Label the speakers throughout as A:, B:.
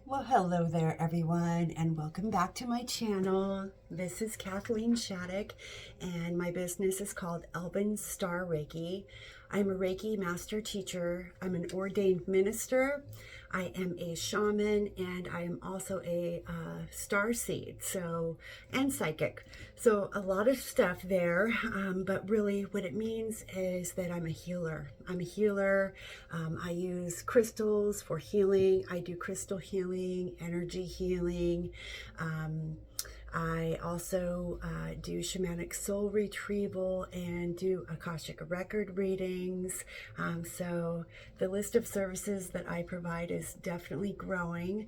A: Well, hello there, everyone, and welcome back to my channel. This is Kathleen Shattuck, and my business is called Elven Star Reiki. I'm a Reiki master teacher. I'm an ordained minister. I am a shaman, and I am also a star seed, and psychic. So a lot of stuff there, but really what it means is that I'm a healer. I'm a healer. I use crystals for healing. I do crystal healing, energy healing. I also do shamanic soul retrieval and do Akashic record readings. So the list of services that I provide is definitely growing.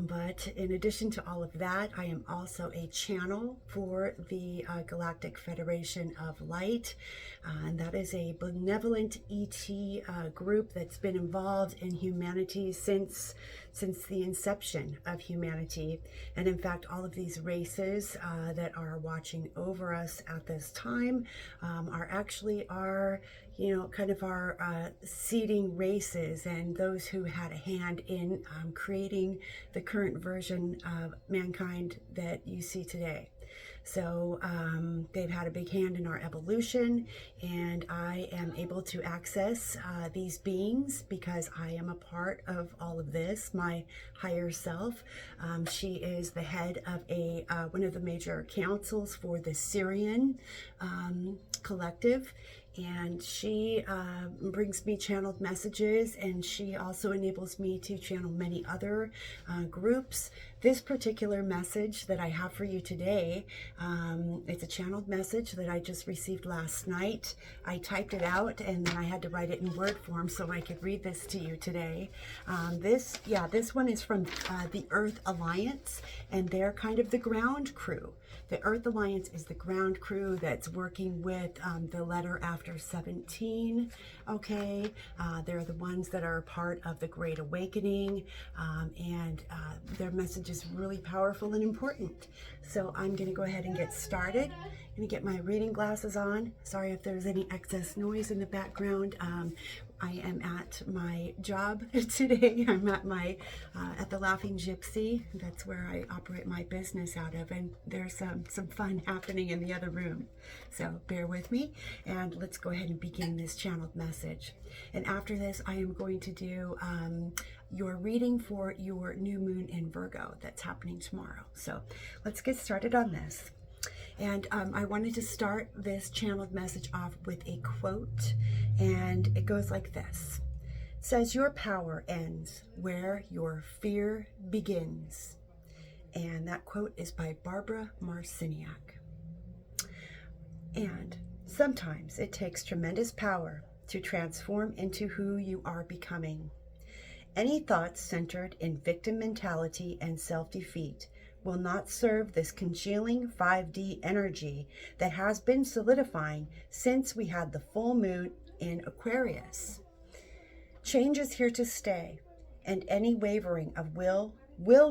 A: But in addition to all of that, I am also a channel for the Galactic Federation of Light. And that is a benevolent ET group that's been involved in humanity since the inception of humanity. And in fact, all of these races that are watching over us at this time are actually our, kind of our seeding races, and those who had a hand in creating the current version of mankind that you see today. So they've had a big hand in our evolution, and I am able to access these beings because I am a part of all of this. My higher self, she is the head of one of the major councils for the Syrian collective, and she brings me channeled messages, and she also enables me to channel many other groups. This particular message that I have for you today, it's a channeled message that I just received last night. I typed it out and then I had to write it in word form so I could read this to you today. This one is from the Earth Alliance, and they're kind of the ground crew. The Earth Alliance is the ground crew that's working with the letter after 17, okay? They're the ones that are part of the Great Awakening, and their message is really powerful and important. So I'm gonna go ahead and get started. I'm gonna get my reading glasses on. Sorry if there's any excess noise in the background. I am at my job today. I'm at the Laughing Gypsy. That's where I operate my business out of, and there's some fun happening in the other room. So bear with me, and let's go ahead and begin this channeled message. And after this, I am going to do your reading for your new moon in Virgo that's happening tomorrow. So let's get started on this. And I wanted to start this channeled message off with a quote, and it goes like this. It says, "Your power ends where your fear begins." And that quote is by Barbara Marciniak. And sometimes it takes tremendous power to transform into who you are becoming. Any thoughts centered in victim mentality and self-defeat will not serve this congealing 5D energy that has been solidifying since we had the full moon in Aquarius. Change is here to stay, and any wavering of will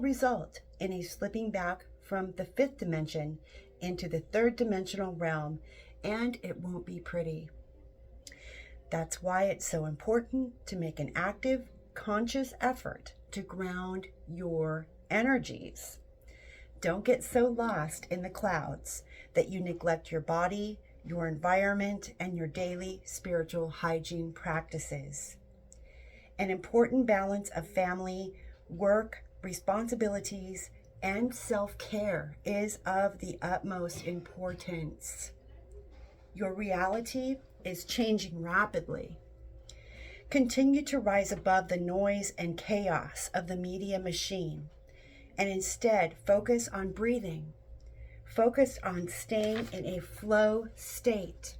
A: result in a slipping back from the fifth dimension into the third dimensional realm, and it won't be pretty. That's why it's so important to make an active, conscious effort to ground your energies. Don't get so lost in the clouds that you neglect your body, your environment, and your daily spiritual hygiene practices. An important balance of family, work, responsibilities, and self-care is of the utmost importance. Your reality is changing rapidly. Continue to rise above the noise and chaos of the media machine, and instead focus on breathing. Focus on staying in a flow state,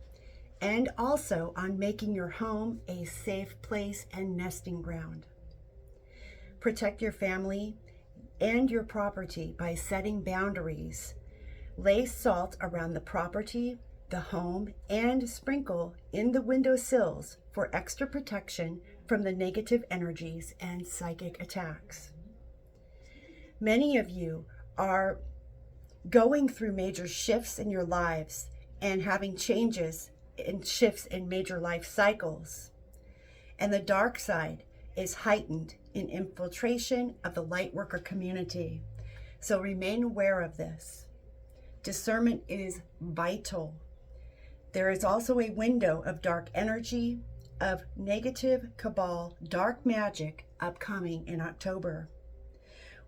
A: and also on making your home a safe place and nesting ground. Protect your family and your property by setting boundaries. Lay salt around the property, the home, and sprinkle in the windowsills for extra protection from the negative energies and psychic attacks. Many of you are going through major shifts in your lives and having changes and shifts in major life cycles. And the dark side is heightened in infiltration of the light worker community. So remain aware of this. Discernment is vital. There is also a window of dark energy, of negative cabal, dark magic upcoming in October.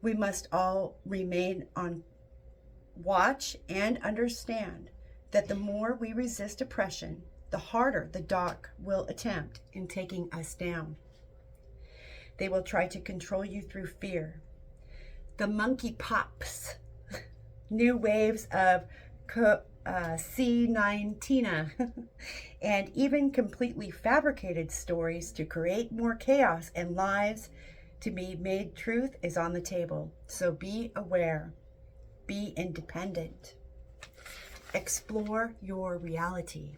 A: We must all remain on watch and understand that the more we resist oppression, the harder the dark will attempt in taking us down. They will try to control you through fear. The monkey pops, new waves of C19, and even completely fabricated stories to create more chaos and lies to be made truth is on the table. So be aware, be independent, explore your reality.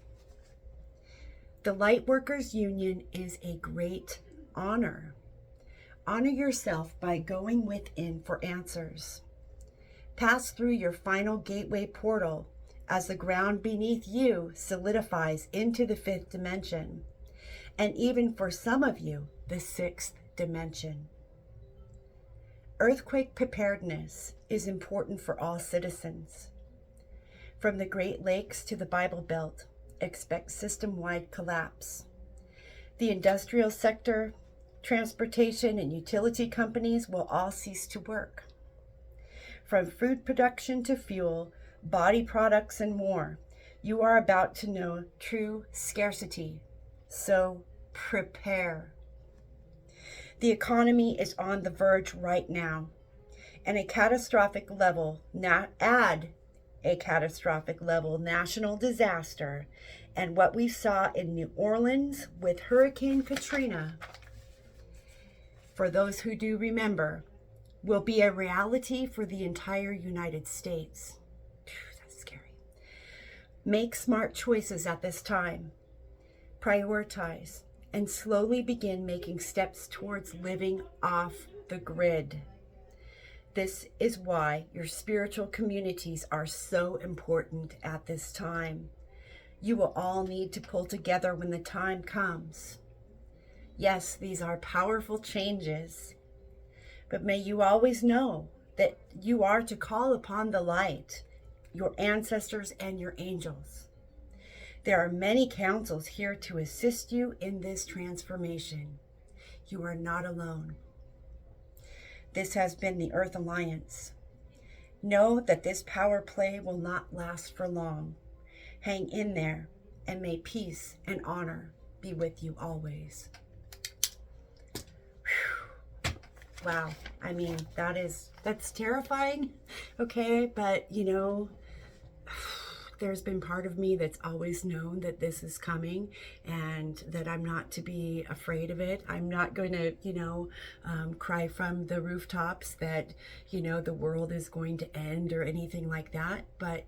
A: The Lightworkers Union is a great honor. Honor yourself by going within for answers. Pass through your final gateway portal as the ground beneath you solidifies into the 5th dimension, and even for some of you, the 6th dimension. Earthquake preparedness is important for all citizens. From the Great Lakes to the Bible Belt, expect system-wide collapse. The industrial sector, transportation, and utility companies will all cease to work. From food production to fuel, body products, and more, you are about to know true scarcity. So prepare. The economy is on the verge right now, and a catastrophic level national disaster, and what we saw in New Orleans with Hurricane Katrina, for those who do remember, will be a reality for the entire United States. That's scary. Make smart choices at this time. Prioritize and slowly begin making steps towards living off the grid. This is why your spiritual communities are so important at this time. You will all need to pull together when the time comes. Yes, these are powerful changes, but may you always know that you are to call upon the light, your ancestors, and your angels. There are many councils here to assist you in this transformation. You are not alone. This has been the Earth Alliance. Know that this power play will not last for long. Hang in there, and may peace and honor be with you always. Whew. Wow, I mean, that's terrifying, okay? But, you know, there's been part of me that's always known that this is coming and that I'm not to be afraid of it. I'm not going to, cry from the rooftops that, the world is going to end or anything like that. But,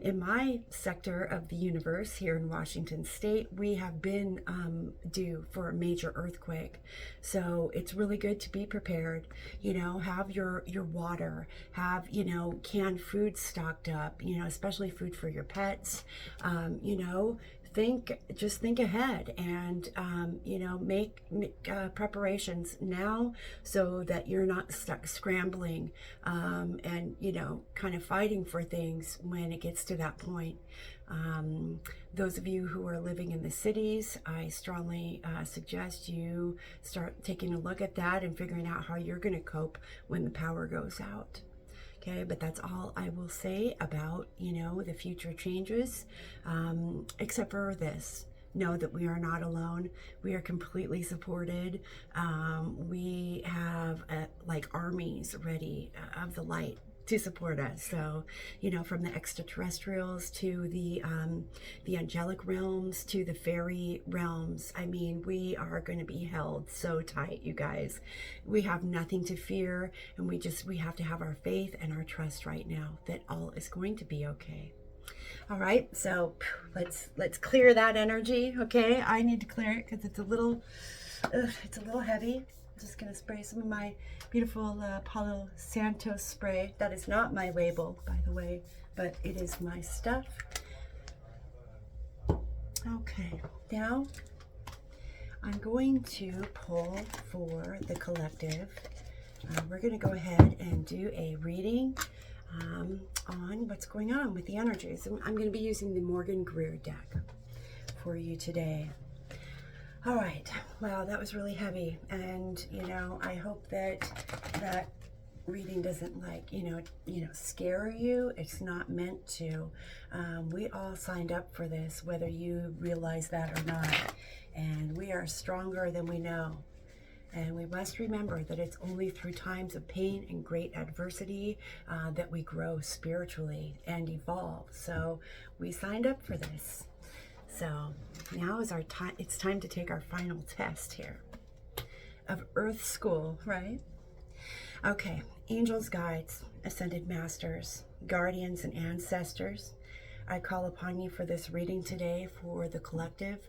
A: in my sector of the universe here in Washington State, we have been due for a major earthquake. So it's really good to be prepared. Have your water, have, canned food stocked up, especially food for your pets. Just think ahead and, make preparations now so that you're not stuck scrambling and, kind of fighting for things when it gets to that point. Those of you who are living in the cities, I strongly suggest you start taking a look at that and figuring out how you're going to cope when the power goes out. Okay, but that's all I will say about, the future changes, except for this. Know that we are not alone. We are completely supported. We have armies ready of the light to support us. So, from the extraterrestrials to the angelic realms to the fairy realms. I mean, we are going to be held so tight, you guys. We have nothing to fear, and we have to have our faith and our trust right now that all is going to be okay. All right, so let's clear that energy. Okay, I need to clear it because it's a little heavy. I'm just gonna spray some of my beautiful Palo Santo spray. That is not my label, by the way, but it is my stuff. Okay, now I'm going to pull for the collective. We're going to go ahead and do a reading on what's going on with the energies. I'm going to be using the Morgan Greer deck for you today. All right. Wow, that was really heavy. And, you know, I hope that that reading doesn't scare you. It's not meant to. We all signed up for this, whether you realize that or not. And we are stronger than we know. And we must remember that it's only through times of pain and great adversity that we grow spiritually and evolve. So we signed up for this. So now is our time. It's time to take our final test here of Earth School, right? Okay, angels, guides, ascended masters, guardians, and ancestors, I call upon you for this reading today for the collective,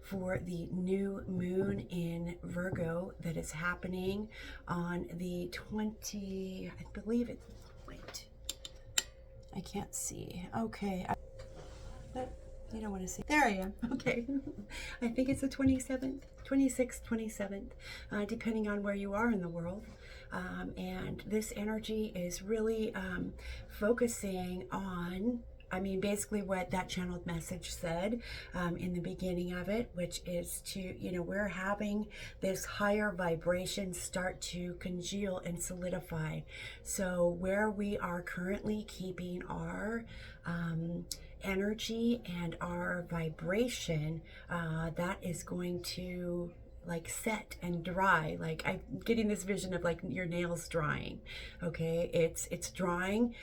A: for the new moon in Virgo that is happening on the 20, I believe it, wait, I can't see. Okay, you don't want to see. There I am. Okay. I think it's the 27th, 26th, 27th, depending on where you are in the world. And this energy is really focusing on, basically what that channeled message said in the beginning of it, which is to, we're having this higher vibration start to congeal and solidify. So where we are currently keeping our energy and our vibration, that is going to set and dry. I'm getting this vision of your nails drying. Okay, it's drying,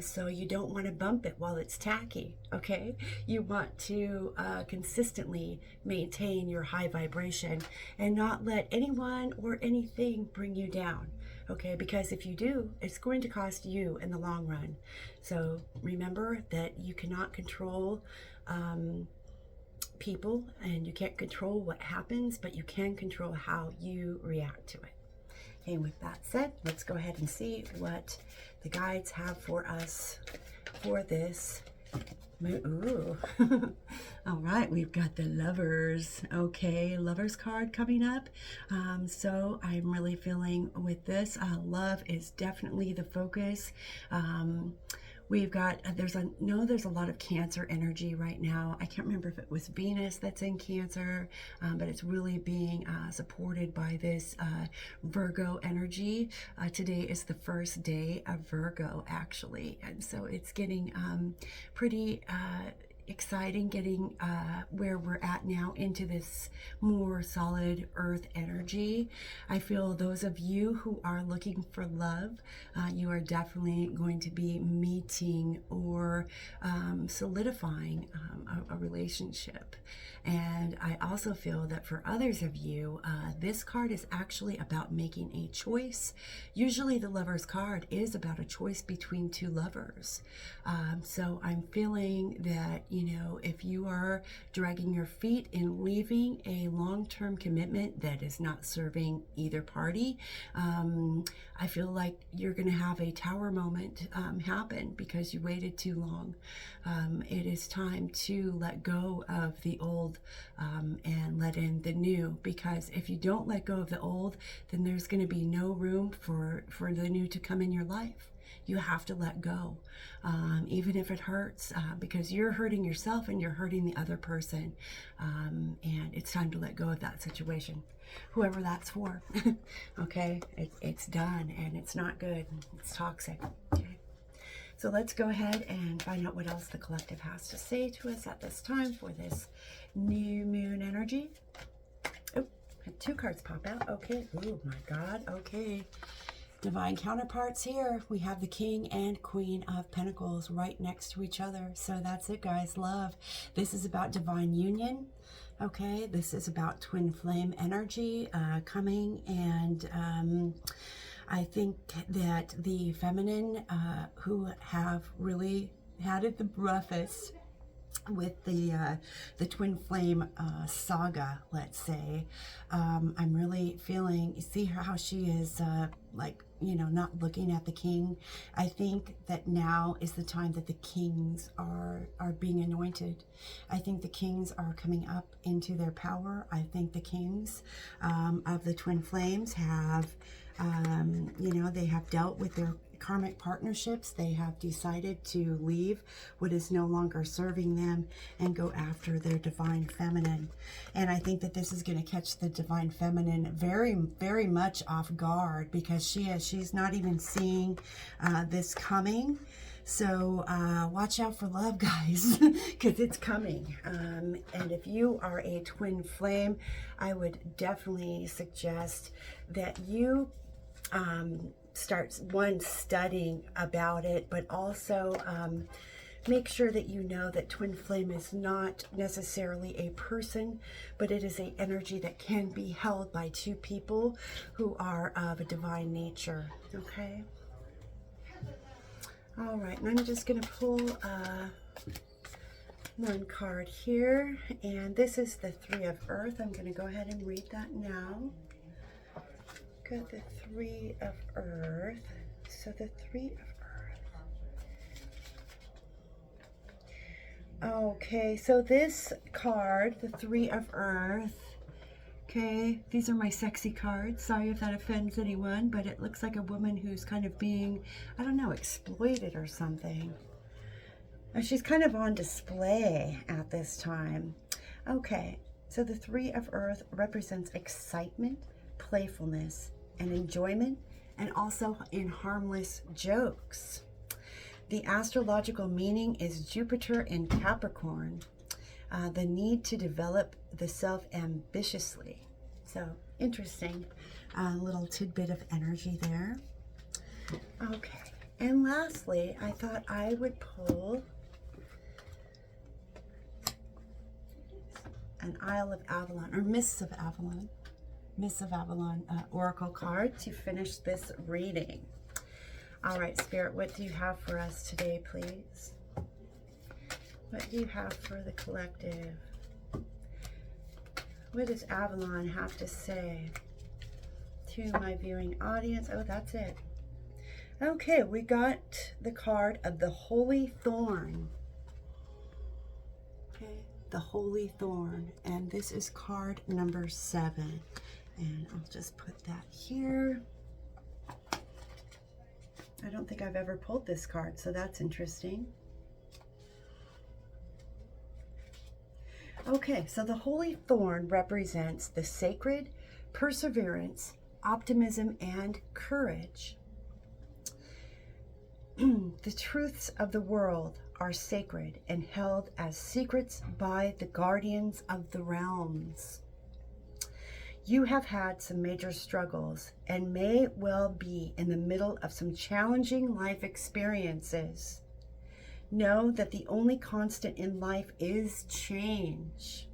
A: so you don't want to bump it while it's tacky. Okay, you want to consistently maintain your high vibration and not let anyone or anything bring you down. Okay, because if you do, it's going to cost you in the long run. So remember that you cannot control people, and you can't control what happens, but you can control how you react to it. And with that said, let's go ahead and see what the guides have for us for this. Ooh. All right, we've got the Lovers. Okay, Lovers card coming up. So I'm really feeling with this, love is definitely the focus. We've got, there's a lot of Cancer energy right now. I can't remember if it was Venus that's in Cancer, but it's really being supported by this Virgo energy. Today is the first day of Virgo, actually. And so it's getting pretty exciting, getting where we're at now into this more solid earth energy. I feel those of you who are looking for love, you are definitely going to be meeting or solidifying a relationship. And I also feel that for others of you, this card is actually about making a choice. Usually the Lover's card is about a choice between two lovers. So I'm feeling that, if you are dragging your feet in leaving a long-term commitment that is not serving either party, I feel like you're going to have a tower moment happen because you waited too long. It is time to let go of the old and let in the new, because if you don't let go of the old, then there's going to be no room for the new to come in your life. You have to let go, even if it hurts, because you're hurting yourself and you're hurting the other person. And it's time to let go of that situation, whoever that's for. Okay, it's done, and it's not good. It's toxic. Okay, so let's go ahead and find out what else the collective has to say to us at this time for this new moon energy. Oh, had two cards pop out. Okay. Oh my God. Okay. Divine counterparts here. We have the King and Queen of Pentacles right next to each other. So that's it, guys. Love. This is about divine union. Okay. This is about twin flame energy coming. And I think that the feminine who have really had it the roughest with the twin flame saga, let's say. I'm really feeling, you see how she is like, you know, not looking at the king. I think that now is the time that the kings are being anointed. I think the kings are coming up into their power. I think the kings of the twin flames have, you know, they have dealt with their karmic partnerships. They have decided to leave what is no longer serving them and go after their divine feminine. And I think that this is going to catch the divine feminine very, very much off guard, because she's not even seeing this coming. So watch out for love, guys, because it's coming. And if you are a twin flame, I would definitely suggest that you start studying about it, but also make sure that you know that twin flame is not necessarily a person, but it is an energy that can be held by two people who are of a divine nature. Okay. All right, and I'm just going to pull one card here, and this is the Three of Earth. I'm going to go ahead and read that now. Got the Three of Earth. So the Three of Earth. Okay, so this card, the Three of Earth. Okay, these are my sexy cards. Sorry if that offends anyone, but it looks like a woman who's kind of being, I don't know, exploited or something. And she's kind of on display at this time. Okay, so the Three of Earth represents excitement, playfulness, and enjoyment, and also in harmless jokes. The astrological meaning is Jupiter in Capricorn, the need to develop the self ambitiously. So interesting, little tidbit of energy there. Okay, and lastly, I thought I would pull an Isle of Avalon, or Mists of Avalon. Mists of Avalon oracle card to finish this reading. All right, Spirit, what do you have for us today, please? What do you have for the collective? What does Avalon have to say to my viewing audience? Oh, that's it. Okay, we got the card of the Holy Thorn. Okay, the Holy Thorn, and this is card number 7. And I'll just put that here. I don't think I've ever pulled this card, so that's interesting. Okay, so the Holy Thorn represents the sacred, perseverance, optimism, and courage. The truths of the world are sacred and held as secrets by the guardians of the realms. You have had some major struggles and may well be in the middle of some challenging life experiences. Know that the only constant in life is change.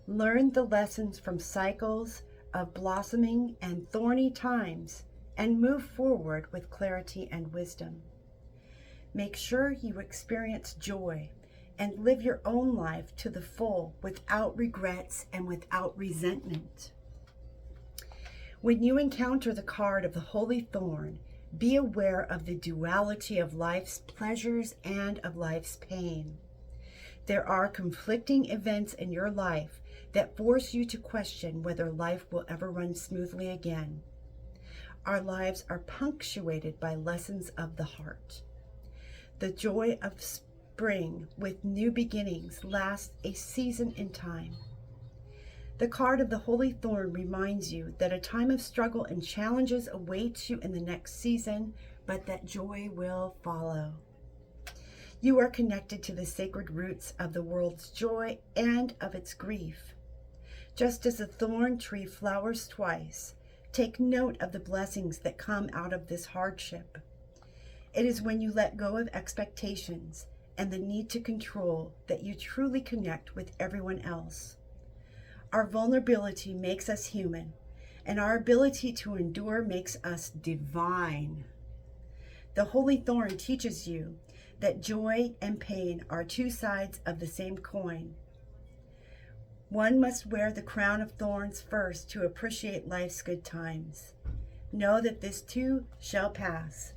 A: Learn the lessons from cycles of blossoming and thorny times and move forward with clarity and wisdom. Make sure you experience joy and live your own life to the full without regrets and without resentment. When you encounter the card of the Holy Thorn, be aware of the duality of life's pleasures and of life's pain. There are conflicting events in your life that force you to question whether life will ever run smoothly again. Our lives are punctuated by lessons of the heart. The joy of spring with new beginnings lasts a season in time. The card of the Holy Thorn reminds you that a time of struggle and challenges awaits you in the next season, but that joy will follow. You are connected to the sacred roots of the world's joy and of its grief. Just as a thorn tree flowers twice, take note of the blessings that come out of this hardship. It is when you let go of expectations and the need to control that you truly connect with everyone else. Our vulnerability makes us human, and our ability to endure makes us divine. The Holy Thorn teaches you that joy and pain are two sides of the same coin. One must wear the crown of thorns first to appreciate life's good times. Know that this too shall pass,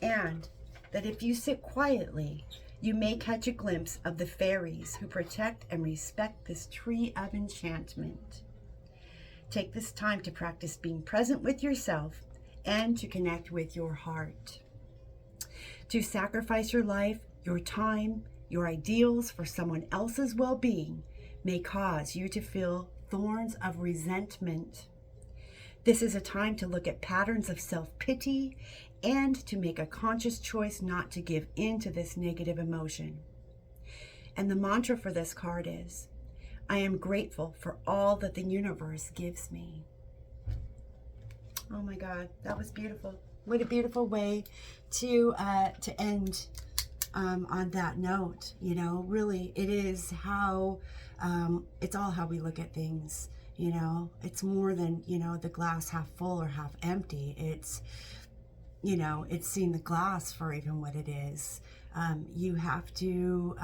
A: and that if you sit quietly, you may catch a glimpse of the fairies who protect and respect this tree of enchantment. Take this time to practice being present with yourself and to connect with your heart. To sacrifice your life, your time, your ideals for someone else's well-being may cause you to feel thorns of resentment. This is a time to look at patterns of self-pity and to make a conscious choice not to give in to this negative emotion. And the mantra for this card is, I am grateful for all that the universe gives me. Oh my God, that was beautiful. What a beautiful way to end on that note. You know, really, it is how, it's all how we look at things. You know, it's more than, you know, the glass half full or half empty. It's, you know, it's seeing the glass for even what it is. You have to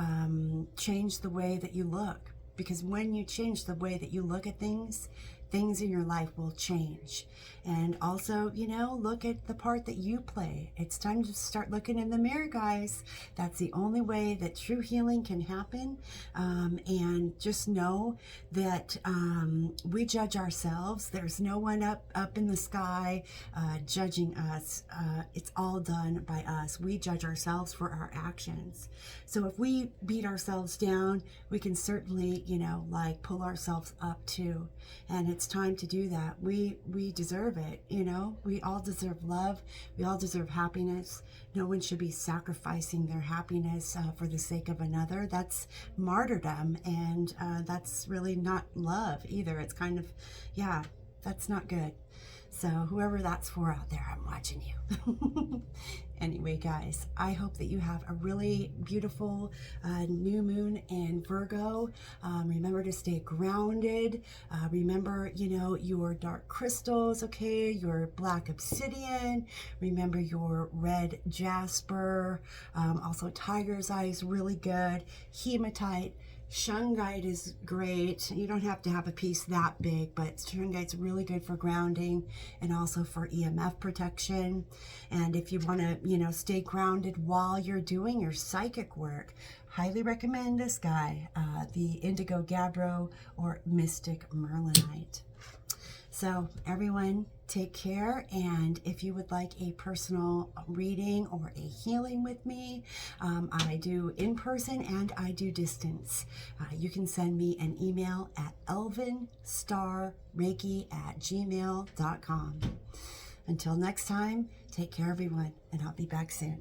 A: change the way that you look, because when you change the way that you look at things, things in your life will change. And also, you know, look at the part that you play. It's time to start looking in the mirror, guys. That's the only way that true healing can happen. And just know that we judge ourselves. There's no one up in the sky judging us. It's all done by us. We judge ourselves for our actions. So if we beat ourselves down, we can certainly, you know, like pull ourselves up too. And it's time to do that. We deserve it, you know. We all deserve love. We all deserve happiness. No one should be sacrificing their happiness for the sake of another. That's martyrdom, and that's really not love either. It's kind of, yeah, that's not good. So whoever that's for out there, I'm watching you. Anyway, guys, I hope that you have a really beautiful new moon in Virgo. Remember to stay grounded. Remember, you know, your dark crystals, okay, your black obsidian. Remember your red jasper. Also, tiger's eye is really good. Hematite. Shungite is great. You don't have to have a piece that big, but shungite's really good for grounding and also for EMF protection. And if you want to, you know, stay grounded while you're doing your psychic work, highly recommend this guy, the Indigo Gabbro or Mystic Merlinite. So everyone, take care, and if you would like a personal reading or a healing with me, I do in person and I do distance. You can send me an email at elvinstarreiki@gmail.com. Until next time, take care everyone, and I'll be back soon.